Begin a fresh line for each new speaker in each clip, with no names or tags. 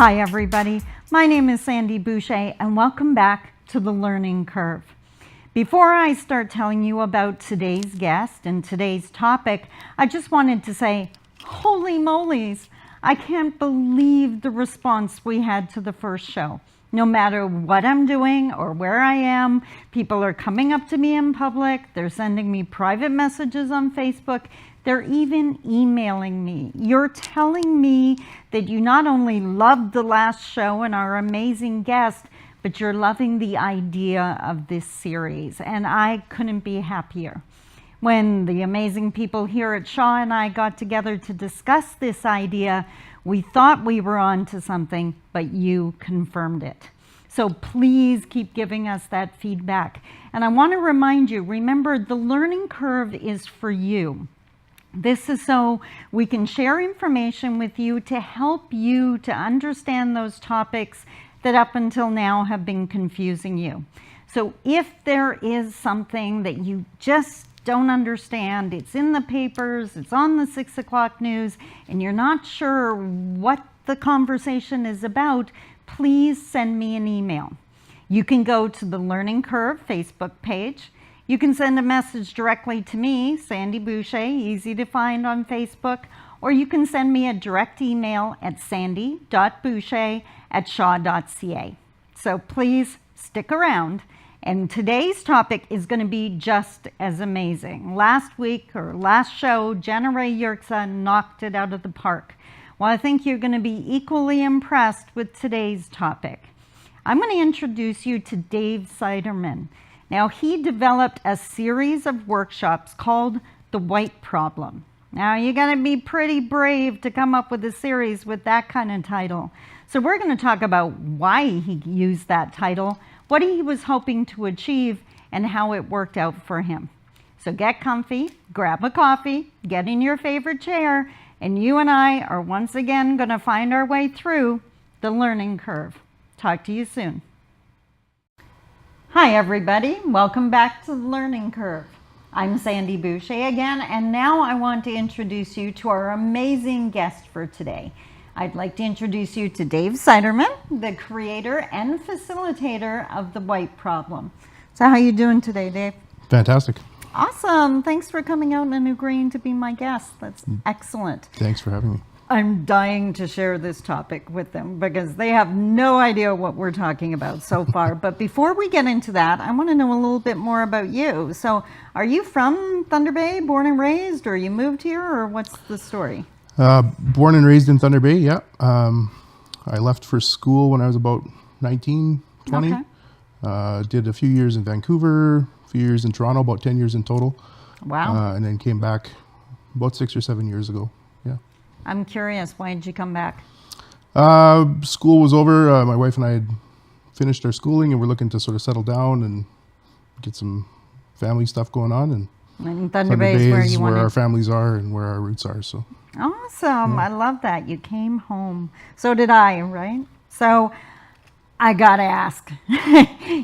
Hi everybody, my name is Sandy Boucher and welcome back to The Learning Curve. Before I start telling you about today's guest and today's topic, I just wanted to say, holy moly's, I can't believe the response we had to the first show. No matter what I'm doing or where I am, people are coming up to me in public, they're sending me private messages on Facebook, they're even emailing me. You're telling me that you not only loved the last show and our amazing guest, but you're loving the idea of this series, and I couldn't be happier. When the amazing people here at Shaw and I got together to discuss this idea, we thought we were on to something, but you confirmed it. So please keep giving us that feedback. And I want to remind you, remember, the learning curve is for you. This is so we can share information with you to help you to understand those topics that up until now have been confusing you. So if there is something that you just don't understand, it's in the papers, it's on the 6 o'clock news, and you're not sure what the conversation is about, please send me an email. You can go to the Learning Curve Facebook page. You can send a message directly to me, Sandy Boucher, easy to find on Facebook, or you can send me a direct email at sandy.boucher@shaw.ca. So please stick around. And today's topic is going to be just as amazing. Last show, Jenna Ray Yerxa knocked it out of the park. Well, I think you're going to be equally impressed with today's topic. I'm going to introduce you to Dave Cryderman. Now, he developed a series of workshops called The White Problem. Now, you got to be pretty brave to come up with a series with that kind of title. So we're going to talk about why he used that title, what he was hoping to achieve, and how it worked out for him. So get comfy, grab a coffee, get in your favorite chair, and you and I are once again going to find our way through the learning curve. Talk to you soon. Hi everybody, welcome back to the Learning Curve. I'm Sandy Boucher again, and now I want to introduce you to our amazing guest for today. I'd like to introduce you to Dave Cryderman, the creator and facilitator of The White Problem. So how are you doing today, Dave?
Fantastic.
Awesome. Thanks for coming out and agreeing to be my guest. That's excellent.
Thanks for having me.
I'm dying to share this topic with them because they have no idea what we're talking about so far. But before we get into that, I want to know a little bit more about you. So are you from Thunder Bay, born and raised, or you moved here, or what's the story?
Born and raised in Thunder Bay, yeah. I left for school when I was about 19, 20. Okay. Did a few years in Vancouver, a few years in Toronto, about 10 years in total.
Wow.
And then came back about 6 or 7 years ago. Yeah.
I'm curious, why did you come back?
School was over. My wife and I had finished our schooling and we're looking to sort of settle down and get some family stuff going on. And
Thunder Bay is where you
where our families are and where our roots are. So
awesome. Yeah. I love that. You came home. So did I, right? So I got to ask,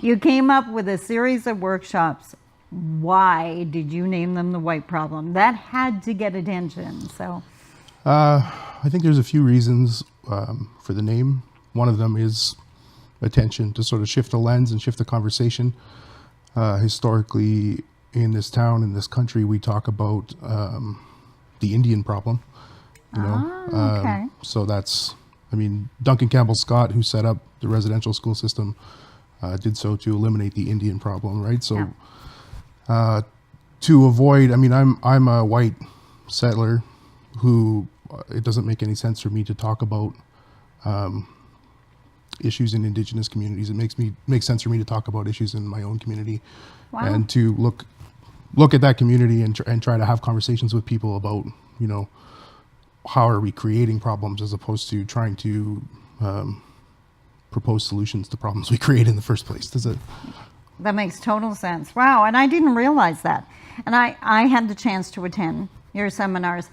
you came up with a series of workshops. Why did you name them The White Problem? That had to get attention. So
I think there's a few reasons for the name. One of them is attention, to sort of shift the lens and shift the conversation. Historically, in this town, in this country, we talk about the Indian problem. You know,
okay.
So that's, I mean, Duncan Campbell Scott, who set up the residential school system, did so to eliminate the Indian problem, right? So to avoid, I mean, I'm a white settler who it doesn't make any sense for me to talk about issues in Indigenous communities. It makes sense for me to talk about issues in my own community.
Wow.
And to look at that community and try to have conversations with people about, you know, how are we creating problems as opposed to trying to propose solutions to problems we create in the first place.
That makes total sense. Wow, and I didn't realize that. And I had the chance to attend your seminars.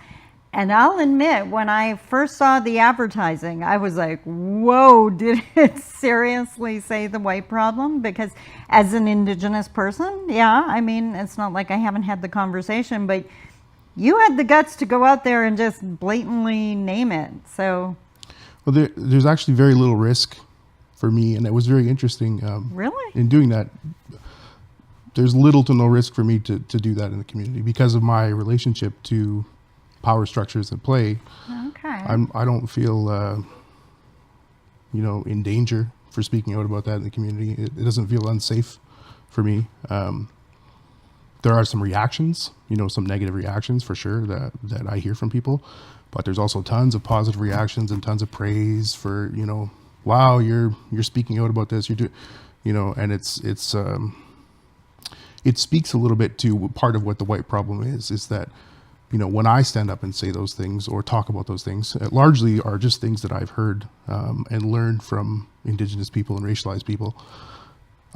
And I'll admit, when I first saw the advertising, I was like, whoa, did it seriously say The White Problem? Because as an Indigenous person, yeah, I mean, it's not like I haven't had the conversation, but you had the guts to go out there and just blatantly name it. So
Well, there's actually very little risk for me, and it was very interesting.
Really?
In doing that, there's little to no risk for me to do that in the community because of my relationship to power structures at play.
Okay.
I don't feel, in danger for speaking out about that in the community. It doesn't feel unsafe for me. There are some reactions, some negative reactions for sure that I hear from people, but there's also tons of positive reactions and tons of praise for, wow, you're speaking out about this. And it speaks a little bit to part of what the white problem is that, when I stand up and say those things or talk about those things, it largely are just things that I've heard and learned from Indigenous people and racialized people.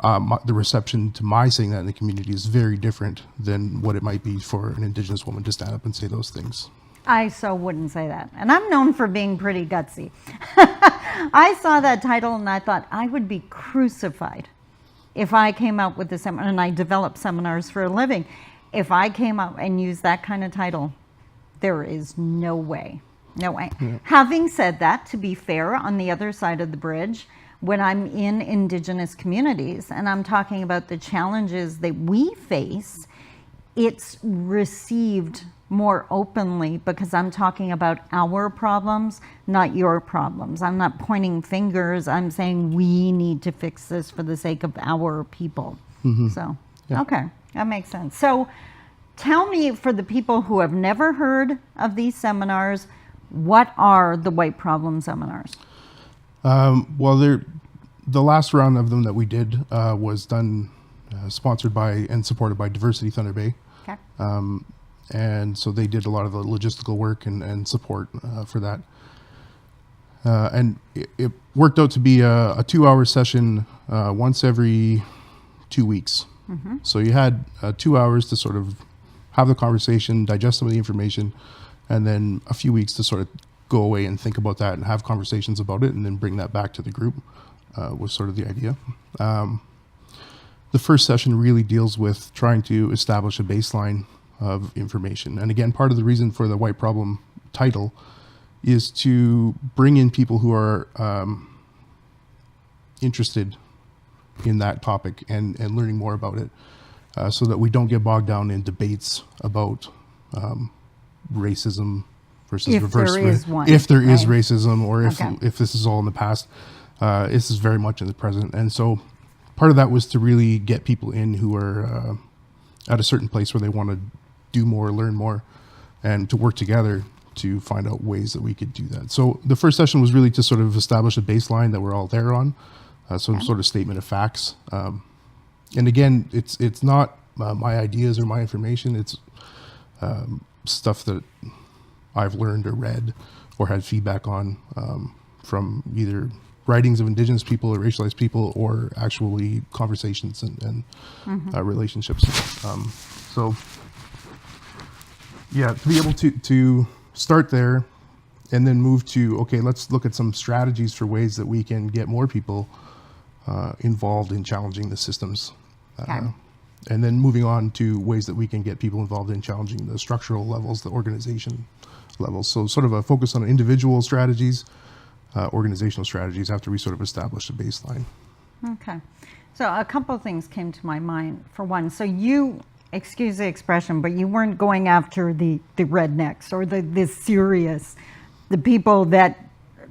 The reception to my saying that in the community is very different than what it might be for an Indigenous woman to stand up and say those things.
I so wouldn't say that. And I'm known for being pretty gutsy. I saw that title and I thought I would be crucified if I came out with this, and I develop seminars for a living. If I came out and used that kind of title, there is no way. No way. Yeah. Having said that, to be fair, on the other side of the bridge, when I'm in Indigenous communities and I'm talking about the challenges that we face, it's received more openly because I'm talking about our problems, not your problems. I'm not pointing fingers. I'm saying we need to fix this for the sake of our people. Mm-hmm. So, yeah. Okay, that makes sense. So tell me, for the people who have never heard of these seminars, what are the white problem seminars?
Well, the last round of them that we did was done, sponsored by and supported by Diversity Thunder Bay. Okay. And so they did a lot of the logistical work and support for that. And it worked out to be a 2-hour session once every 2 weeks. Mm-hmm. So you had 2 hours to sort of have the conversation, digest some of the information, and then a few weeks to sort of go away and think about that and have conversations about it and then bring that back to the group was sort of the idea. The first session really deals with trying to establish a baseline of information. And again, part of the reason for the white problem title is to bring in people who are interested in that topic and learning more about it so that we don't get bogged down in debates about racism versus
if
reverse
there is one,
if there is
right?
racism, or if this is all in the past. This is very much in the present. And so part of that was to really get people in who are at a certain place where they want to do more, learn more, and to work together to find out ways that we could do that. So the first session was really to sort of establish a baseline that we're all there on, some sort of statement of facts. And again, it's not my ideas or my information. It's stuff that I've learned or read or had feedback on from either writings of Indigenous people or racialized people or actually conversations and relationships. So yeah, to be able to start there and then move to, okay, let's look at some strategies for ways that we can get more people involved in challenging the systems. And then moving on to ways that we can get people involved in challenging the structural levels, the organization levels. So sort of a focus on individual strategies, organizational strategies after we sort of establish a baseline. Okay.
So a couple of things came to my mind. For one, so you, excuse the expression, but you weren't going after the rednecks or the serious, the people that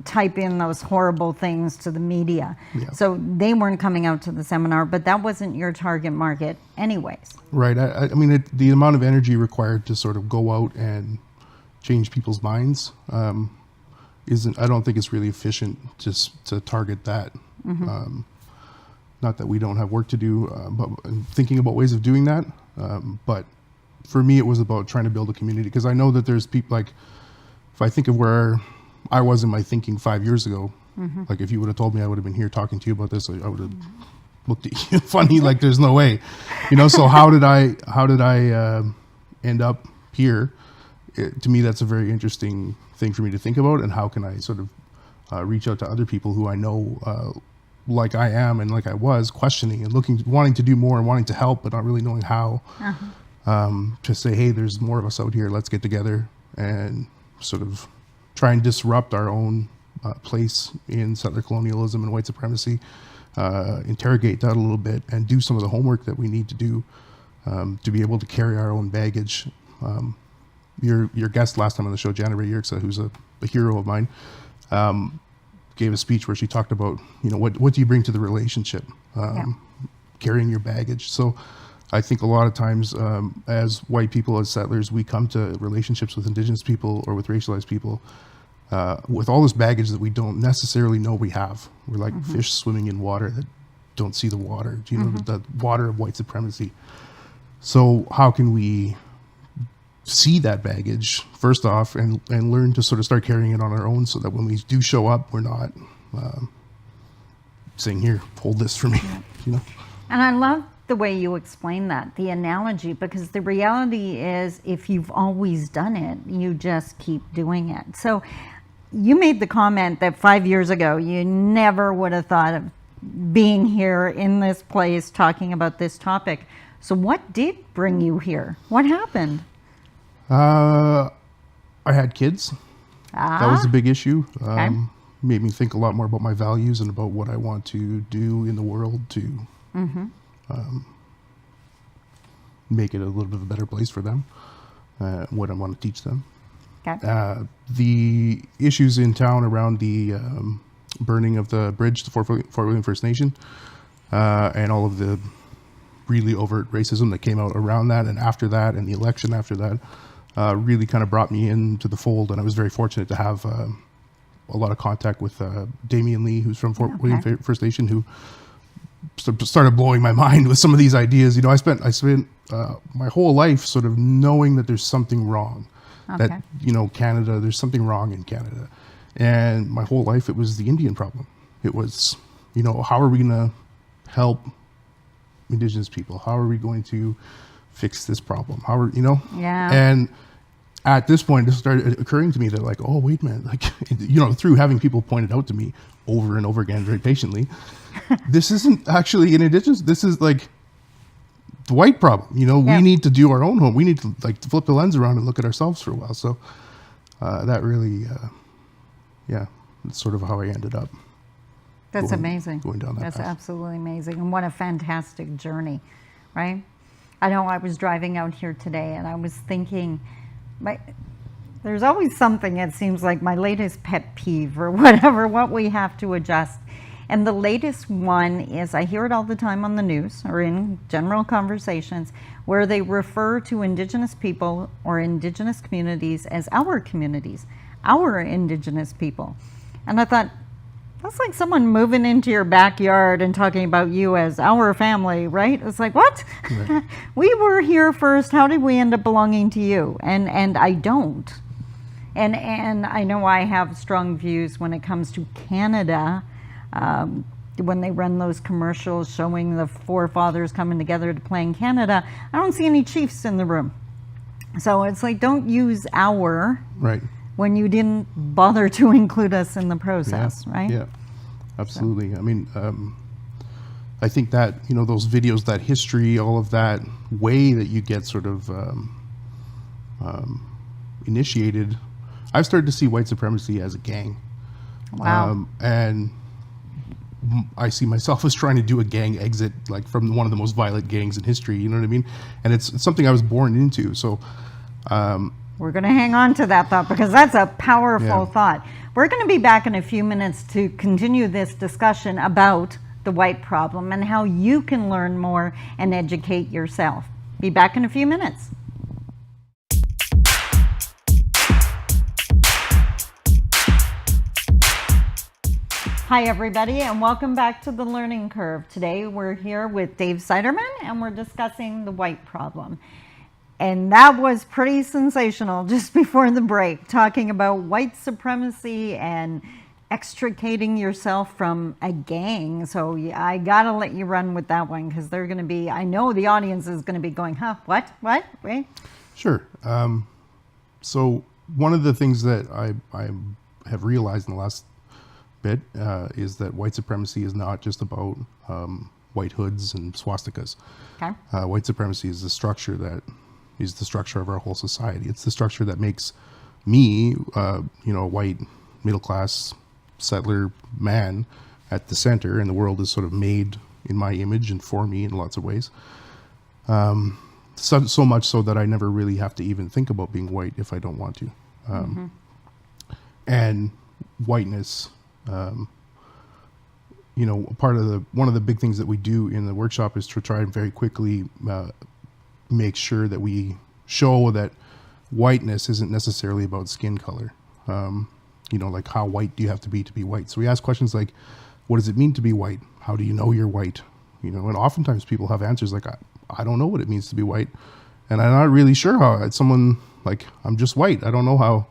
type in those horrible things to the media. Yeah. So they weren't coming out to the seminar, but that wasn't your target market anyways.
Right. I mean, the amount of energy required to sort of go out and change people's minds I don't think it's really efficient to target that. Mm-hmm. Not that we don't have work to do, but thinking about ways of doing that. But for me, it was about trying to build a community, because I know that there's people, like, if I think of where I was in my thinking 5 years ago, like if you would have told me I would have been here talking to you about this, I would have looked at you funny, like there's no way, so how did I end up here? To me, that's a very interesting thing for me to think about, and how can I sort of reach out to other people who I know, like I am and like I was, questioning and wanting to do more and wanting to help, but not really knowing how, to say, hey, there's more of us out here, let's get together and sort of try and disrupt our own place in settler colonialism and white supremacy, interrogate that a little bit, and do some of the homework that we need to do to be able to carry our own baggage. Your guest last time on the show, Janet Ray Yerxa, who's a hero of mine, gave a speech where she talked about, what do you bring to the relationship, carrying your baggage. So I think a lot of times as white people, as settlers, we come to relationships with Indigenous people or with racialized people with all this baggage that we don't necessarily know we have. We're like fish swimming in water that don't see the water, the water of white supremacy. So how can we see that baggage first off and learn to sort of start carrying it on our own, so that when we do show up, we're not saying, here, hold this for me.
And I love the way you explain that, the analogy, because the reality is if you've always done it, you just keep doing it. So you made the comment that 5 years ago you never would have thought of being here in this place talking about this topic. So what did bring you here? What happened?
I had kids. That was a big issue. Made me think a lot more about my values and about what I want to do in the world to make it a little bit of a better place for them, what I want to teach them.
Okay.
The issues in town around the burning of the bridge to Fort William First Nation, and all of the really overt racism that came out around that and after that, and the election after that, really kind of brought me into the fold. And I was very fortunate to have a lot of contact with Damian Lee, who's from Fort William First Nation, who started blowing my mind with some of these ideas. I spent my whole life sort of knowing that there's something wrong, that Canada, there's something wrong in Canada, and my whole life it was the Indian problem. It was, how are we going to help Indigenous people? How are we going to fix this problem? How are And at this point, it started occurring to me that, like, oh, wait a minute, like, through having people point it out to me over and over again very patiently, this isn't actually an Indigenous, this is like the white problem. We need to do our own home. We need to flip the lens around and look at ourselves for a while. So that really, that's sort of how I ended up.
That's amazing.
Going down that
That's
path.
Absolutely amazing. And what a fantastic journey, right? I know I was driving out here today and I was thinking, there's always something, it seems like, my latest pet peeve or whatever, what we have to adjust. And the latest one is, I hear it all the time on the news or in general conversations, where they refer to Indigenous people or Indigenous communities as our communities, our Indigenous people. And I thought, that's like someone moving into your backyard and talking about you as our family, right? It's like, what? Right. We were here first. How did we end up belonging to you? And I don't. And I know I have strong views when it comes to Canada. When they run those commercials showing the forefathers coming together to play in Canada, I don't see any chiefs in the room. So it's like, don't use our
Right.
when you didn't bother to include us in the process, right?
Yeah, absolutely. So. I mean, I think that, those videos, that history, all of that way that you get sort of initiated, I've started to see white supremacy as a gang.
Wow.
And I see myself as trying to do a gang exit, like from one of the most violent gangs in history, you know what I mean? And it's something I was born into, so...
We're going to hang on to that thought because that's a powerful thought. We're going to be back in a few minutes to continue this discussion about the white problem and how you can learn more and educate yourself. Be back in a few minutes. Hi everybody, and welcome back to The Learning Curve. Today we're here with Dave Cryderman and we're discussing the white problem. And that was pretty sensational just before the break, talking about white supremacy and extricating yourself from a gang. So I gotta let you run with that one because they're gonna be, I know the audience is gonna be going, huh, what, wait?
Sure. So one of the things that I have realized in the last bit is that white supremacy is not just about white hoods and swastikas.
Okay.
White supremacy is the structure that is the structure of our whole society. It's the structure that makes me, a white middle class settler man at the center, and the world is sort of made in my image and for me in lots of ways. So much so that I never really have to even think about being white if I don't want to. And whiteness, one of the big things that we do in the workshop is to try and very quickly make sure that we show that whiteness isn't necessarily about skin color. Like how white do you have to be white? So we ask questions like, what does it mean to be white? How do you know you're white? And oftentimes people have answers like, I don't know what it means to be white. And I'm not really sure how. Someone like, I'm just white. I don't know how,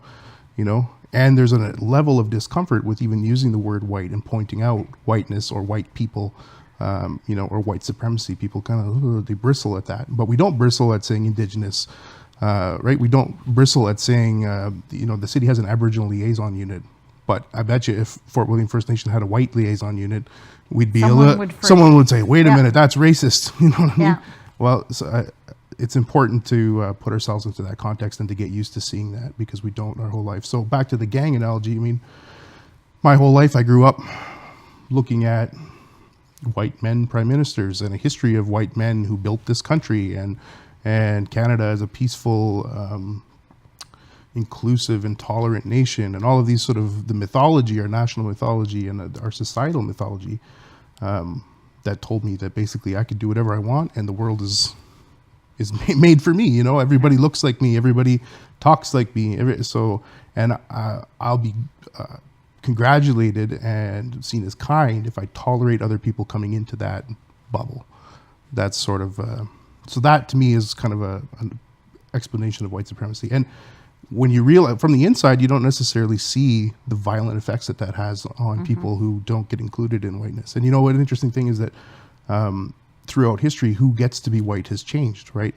And there's a level of discomfort with even using the word white and pointing out whiteness or white people, or white supremacy. People kind of, they bristle at that. But we don't bristle at saying indigenous, right? We don't bristle at saying, the city has an Aboriginal liaison unit. But I bet you if Fort William First Nation had a white liaison unit, we'd be someone would say, wait a minute, that's racist. You know what I mean? Well, it's important to put ourselves into that context and to get used to seeing that, because we don't our whole life. So back to the gang analogy, my whole life I grew up looking at white men prime ministers and a history of white men who built this country and Canada as a peaceful, inclusive and tolerant nation, and all of these sort of the mythology, our national mythology and our societal mythology, that told me that basically I could do whatever I want and the world is made for me. Everybody looks like me, everybody talks like me. I'll be congratulated and seen as kind if I tolerate other people coming into that bubble. That's sort of, so that to me is kind of an explanation of white supremacy. And when you realize from the inside, you don't necessarily see the violent effects that has on people who don't get included in whiteness. And what an interesting thing is that throughout history, who gets to be white has changed, right?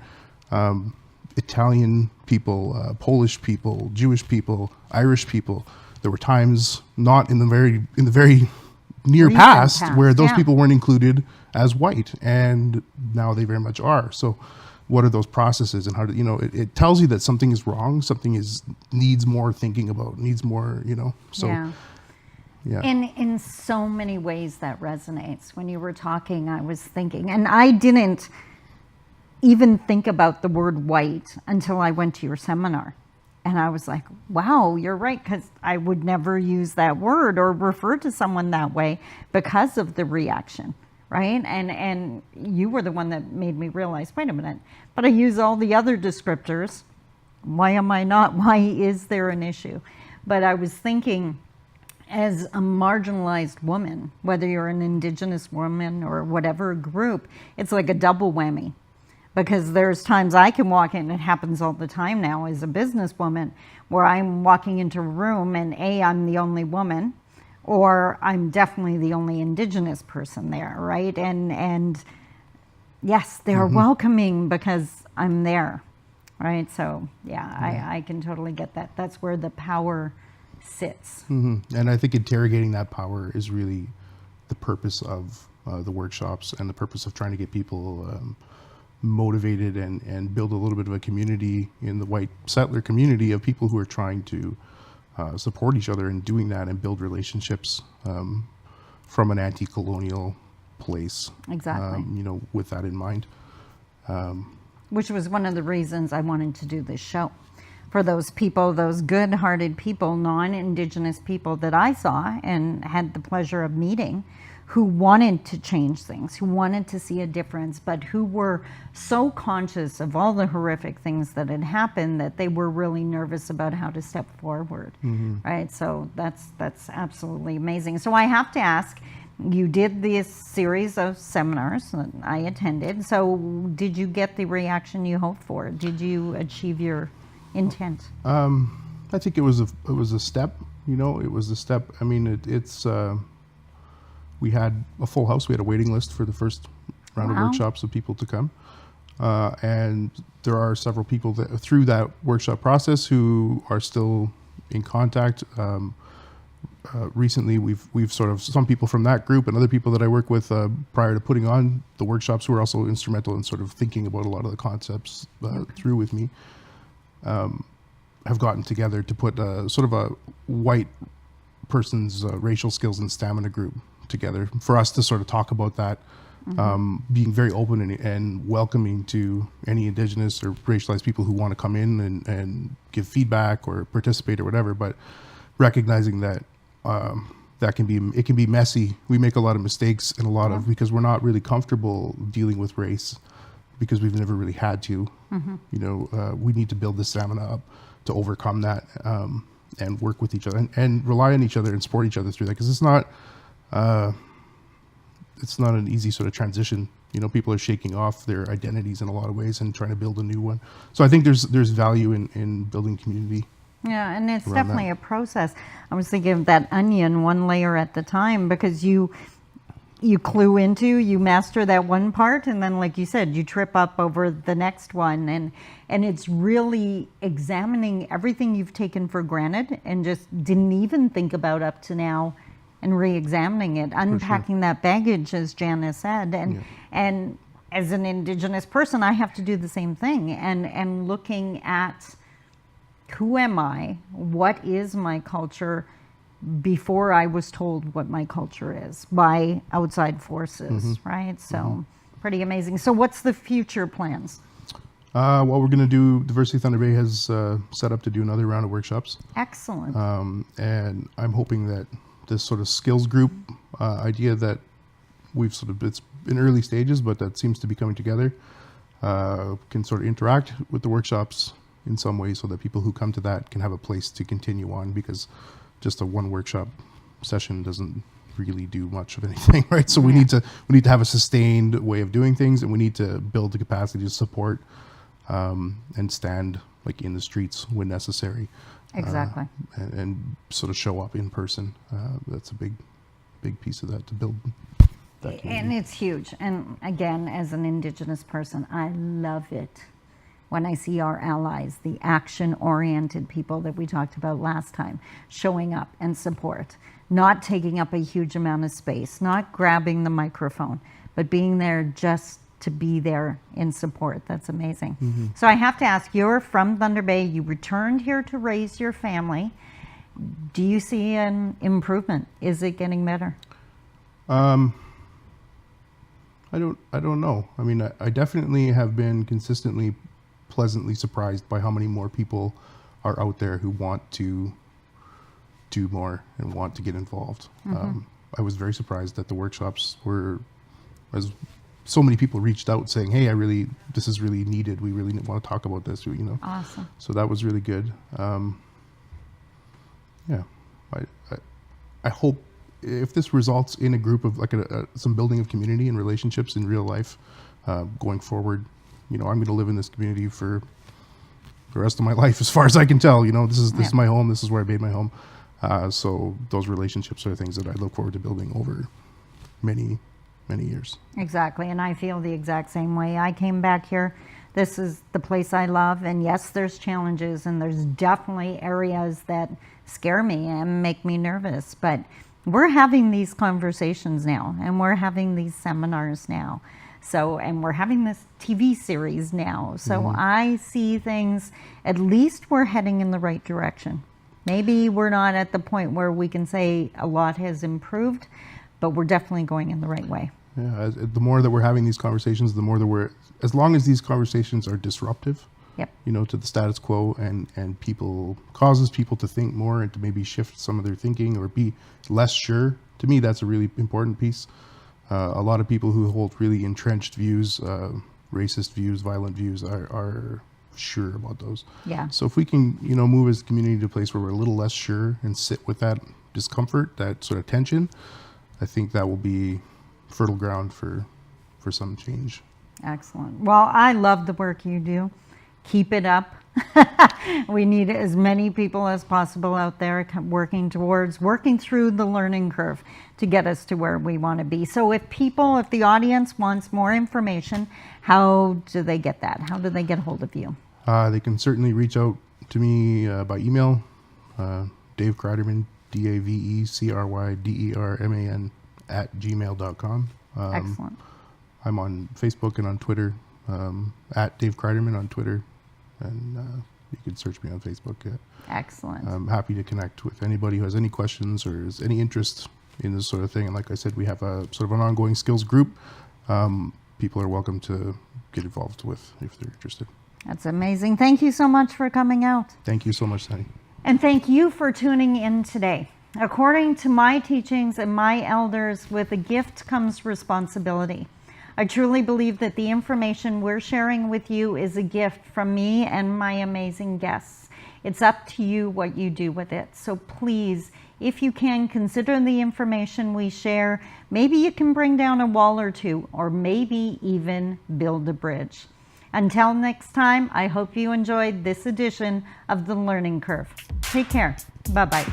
Italian people, Polish people, Jewish people, Irish people. There were times not in the very near past where those people weren't included as white, and now they very much are. So what are those processes, and how do it tells you that something is wrong, something needs more thinking about, needs more, so yeah.
In so many ways that resonates. When you were talking, I was thinking, and I didn't even think about the word white until I went to your seminar. And I was like, wow, you're right, because I would never use that word or refer to someone that way because of the reaction. Right? And you were the one that made me realize, wait a minute, but I use all the other descriptors. Why am I not? Why is there an issue? But I was thinking, as a marginalized woman, whether you're an Indigenous woman or whatever group, it's like a double whammy. Because there's times I can walk in, it happens all the time now as a businesswoman, where I'm walking into a room and I'm the only woman, or I'm definitely the only Indigenous person there, right? And yes, they're welcoming because I'm there, right? So I can totally get that. That's where the power sits.
And I think interrogating that power is really the purpose of the workshops, and the purpose of trying to get people motivated and build a little bit of a community in the white settler community of people who are trying to support each other in doing that and build relationships from an anti-colonial place.
Exactly.
With that in mind.
Which was one of the reasons I wanted to do this show. For those people, those good-hearted people, non-Indigenous people that I saw and had the pleasure of meeting, who wanted to change things, who wanted to see a difference, but who were so conscious of all the horrific things that had happened that they were really nervous about how to step forward, right? So that's absolutely amazing. So I have to ask, you did this series of seminars that I attended. So did you get the reaction you hoped for? Did you achieve your intent?
I think it was a step. It was a step. I mean, it's. We had a full house. We had a waiting list for the first round of workshops of people to come. And there are several people that through that workshop process who are still in contact. Recently, we've sort of, some people from that group and other people that I work with prior to putting on the workshops who are also instrumental in sort of thinking about a lot of the concepts through with me, have gotten together to put sort of a white person's racial skills and stamina group together for us to sort of talk about that, being very open and welcoming to any Indigenous or racialized people who want to come in and give feedback or participate or whatever, but recognizing that it can be messy. We make a lot of mistakes and because we're not really comfortable dealing with race because we've never really had to. We need to build the stamina up to overcome that and work with each other and rely on each other and support each other through that, because it's not an easy sort of transition. People are shaking off their identities in a lot of ways and trying to build a new one. So I think there's value in building community.
Yeah, and it's definitely a process. I was thinking of that onion, one layer at the time, because you master that one part, and then, like you said, you trip up over the next one, and it's really examining everything you've taken for granted and just didn't even think about up to now, and re-examining it, unpacking that baggage, as Janice said, and as an Indigenous person, I have to do the same thing, and looking at who am I, what is my culture, before I was told what my culture is by outside forces, right? So pretty amazing. So what's the future plans?
What we're going to do, Diversity Thunder Bay has set up to do another round of workshops.
Excellent.
And I'm hoping that this sort of skills group idea that it's in early stages, but that seems to be coming together, can sort of interact with the workshops in some way so that people who come to that can have a place to continue on, because just a one workshop session doesn't really do much of anything, right? So we need to have a sustained way of doing things, and we need to build the capacity to support and stand like in the streets when necessary.
Exactly.
And sort of show up in person. That's a big piece of that, to build that community.
And it's huge. And again, as an Indigenous person, I love it when I see our allies, the action-oriented people that we talked about last time, showing up and support, not taking up a huge amount of space, not grabbing the microphone, but being there just to be there in support. That's amazing. So I have to ask, you're from Thunder Bay, you returned here to raise your family. Do you see an improvement? Is it getting better?
I don't know. I mean, I definitely have been consistently pleasantly surprised by how many more people are out there who want to do more and want to get involved. I was very surprised that the workshops were, as so many people reached out saying, hey, this is really needed. We really want to talk about this,
Awesome.
So that was really good. I hope if this results in a group of some building of community and relationships in real life, going forward, I'm going to live in this community for the rest of my life, as far as I can tell. This is my home. This is where I made my home. So those relationships are things that I look forward to building over many, many years.
Exactly, and I feel the exact same way. I came back here. This is the place I love, and yes, there's challenges, and there's definitely areas that scare me and make me nervous, but we're having these conversations now, and we're having these seminars now. So, and we're having this TV series now. So I see things, at least we're heading in the right direction. Maybe we're not at the point where we can say a lot has improved, but we're definitely going in the right way.
Yeah, the more that we're having these conversations, the more that as long as these conversations are disruptive, to the status quo and causes people to think more and to maybe shift some of their thinking or be less sure. To me, that's a really important piece. A lot of people who hold really entrenched views, racist views, violent views, are sure about those.
Yeah.
So if we can, move as a community to a place where we're a little less sure and sit with that discomfort, that sort of tension, I think that will be fertile ground for some change.
Excellent. Well, I love the work you do. Keep it up. We need as many people as possible out there working through the learning curve to get us to where we want to be. So if the audience wants more information, how do they get that? How do they get hold of you?
They can certainly reach out to me by email, Dave Cryderman, DaveCryderman @gmail.com.
Excellent.
I'm on Facebook and on Twitter, at Dave Cryderman on Twitter. And You could search me on Facebook. Yeah.
Excellent.
I'm happy to connect with anybody who has any questions or has any interest in this sort of thing. And like I said, we have a sort of an ongoing skills group. People are welcome to get involved with if they're interested.
That's amazing. Thank you so much for coming out.
Thank you so much, Sandy.
And thank you for tuning in today. According to my teachings and my elders, with a gift comes responsibility. I truly believe that the information we're sharing with you is a gift from me and my amazing guests. It's up to you what you do with it. So please, if you can, consider the information we share. Maybe you can bring down a wall or two, or maybe even build a bridge. Until next time, I hope you enjoyed this edition of The Learning Curve. Take care. Bye-bye.